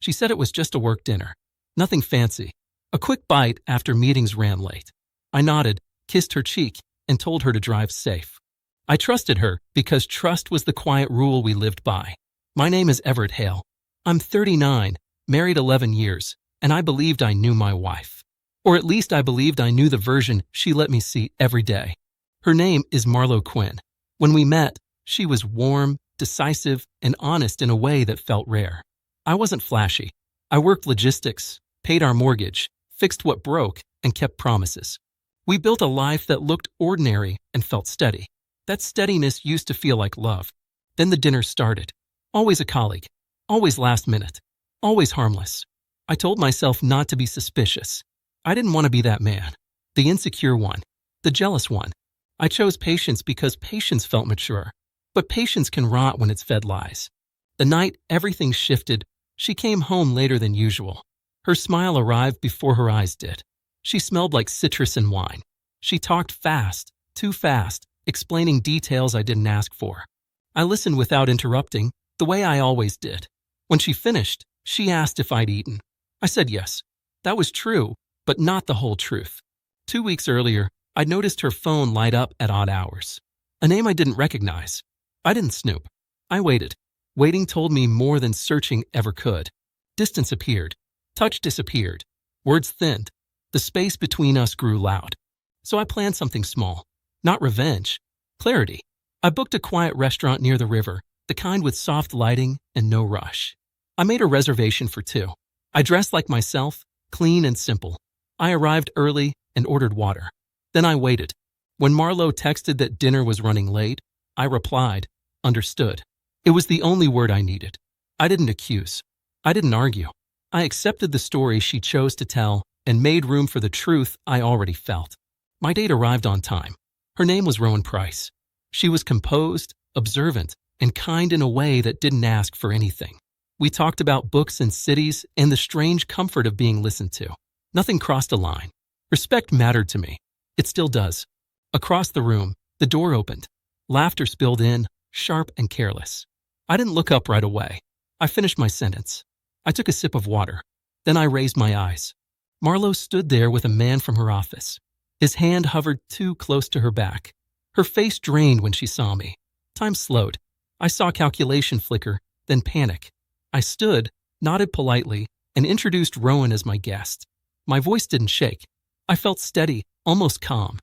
She said it was just a work dinner. Nothing fancy. A quick bite after meetings ran late. I nodded, kissed her cheek, and told her to drive safe. I trusted her because trust was the quiet rule we lived by. My name is Everett Hale. I'm 39, married 11 years, and I believed I knew my wife. Or at least I believed I knew the version she let me see every day. Her name is Marlo Quinn. When we met, she was warm, decisive, and honest in a way that felt rare. I wasn't flashy. I worked logistics, paid our mortgage, fixed what broke, and kept promises. We built a life that looked ordinary and felt steady. That steadiness used to feel like love. Then the dinner started. Always a colleague. Always last minute. Always harmless. I told myself not to be suspicious. I didn't want to be that man. The insecure one. The jealous one. I chose patience because patience felt mature. But patience can rot when it's fed lies. The night everything shifted, she came home later than usual. Her smile arrived before her eyes did. She smelled like citrus and wine. She talked fast, too fast, explaining details I didn't ask for. I listened without interrupting, the way I always did. When she finished, she asked if I'd eaten. I said yes. That was true, but not the whole truth. 2 weeks earlier, I'd noticed her phone light up at odd hours. A name I didn't recognize. I didn't snoop. I waited. Waiting told me more than searching ever could. Distance appeared. Touch disappeared. Words thinned. The space between us grew loud. So I planned something small. Not revenge. Clarity. I booked a quiet restaurant near the river, the kind with soft lighting and no rush. I made a reservation for 2. I dressed like myself, clean and simple. I arrived early and ordered water. Then I waited. When Marlo texted that dinner was running late, I replied, understood. It was the only word I needed. I didn't accuse. I didn't argue. I accepted the story she chose to tell and made room for the truth I already felt. My date arrived on time. Her name was Rowan Price. She was composed, observant, and kind in a way that didn't ask for anything. We talked about books and cities and the strange comfort of being listened to. Nothing crossed a line. Respect mattered to me. It still does. Across the room, the door opened. Laughter spilled in, sharp and careless. I didn't look up right away. I finished my sentence. I took a sip of water. Then I raised my eyes. Marlo stood there with a man from her office. His hand hovered too close to her back. Her face drained when she saw me. Time slowed. I saw calculation flicker, then panic. I stood, nodded politely, and introduced Rowan as my guest. My voice didn't shake. I felt steady, almost calm.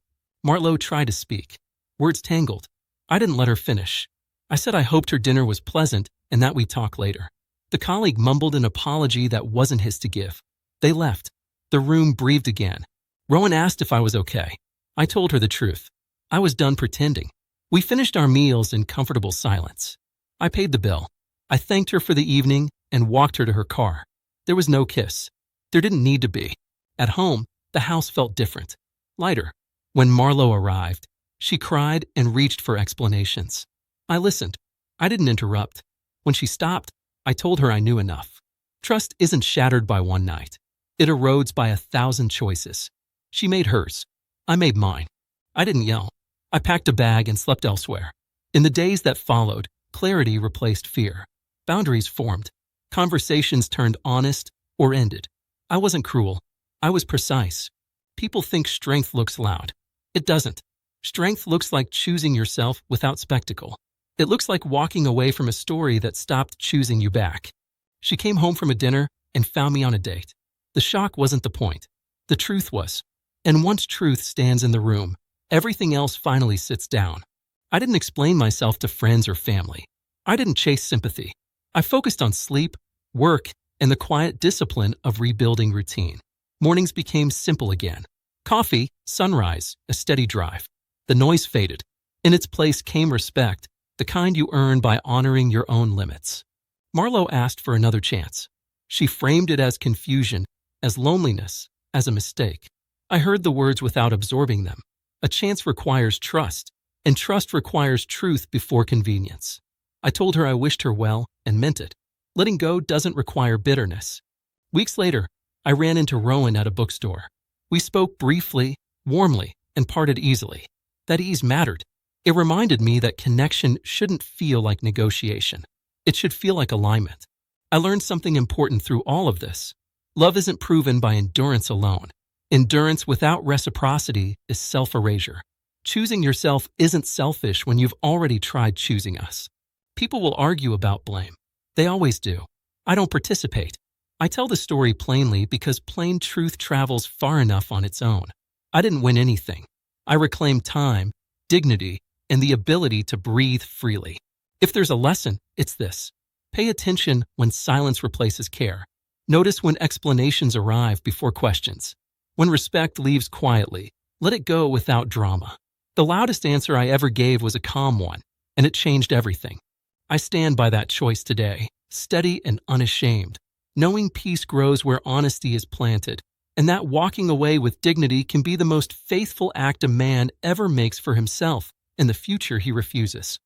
Marlo tried to speak. Words tangled. I didn't let her finish. I said I hoped her dinner was pleasant and that we'd talk later. The colleague mumbled an apology that wasn't his to give. They left. The room breathed again. Rowan asked if I was okay. I told her the truth. I was done pretending. We finished our meals in comfortable silence. I paid the bill. I thanked her for the evening and walked her to her car. There was no kiss. There didn't need to be. At home, the house felt different, lighter. When Marlo arrived, she cried and reached for explanations. I listened. I didn't interrupt. When she stopped, I told her I knew enough. Trust isn't shattered by one night. It erodes by 1,000 choices. She made hers. I made mine. I didn't yell. I packed a bag and slept elsewhere. In the days that followed, clarity replaced fear. Boundaries formed. Conversations turned honest or ended. I wasn't cruel. I was precise. People think strength looks loud. It doesn't. Strength looks like choosing yourself without spectacle. It looks like walking away from a story that stopped choosing you back. She came home from a dinner and found me on a date. The shock wasn't the point. The truth was. And once truth stands in the room, everything else finally sits down. I didn't explain myself to friends or family. I didn't chase sympathy. I focused on sleep, work, and the quiet discipline of rebuilding routine. Mornings became simple again. Coffee, sunrise, a steady drive. The noise faded. In its place came respect, the kind you earn by honoring your own limits. Marlo asked for another chance. She framed it as confusion, as loneliness, as a mistake. I heard the words without absorbing them. A chance requires trust, and trust requires truth before convenience. I told her I wished her well and meant it. Letting go doesn't require bitterness. Weeks later, I ran into Rowan at a bookstore. We spoke briefly, warmly, and parted easily. That ease mattered. It reminded me that connection shouldn't feel like negotiation. It should feel like alignment. I learned something important through all of this. Love isn't proven by endurance alone. Endurance without reciprocity is self-erasure. Choosing yourself isn't selfish when you've already tried choosing us. People will argue about blame. They always do. I don't participate. I tell the story plainly because plain truth travels far enough on its own. I didn't win anything. I reclaimed time, dignity, and the ability to breathe freely. If there's a lesson, it's this. Pay attention when silence replaces care. Notice when explanations arrive before questions. When respect leaves quietly, let it go without drama. The loudest answer I ever gave was a calm one, and it changed everything. I stand by that choice today, steady and unashamed, knowing peace grows where honesty is planted, and that walking away with dignity can be the most faithful act a man ever makes for himself and the future he refuses.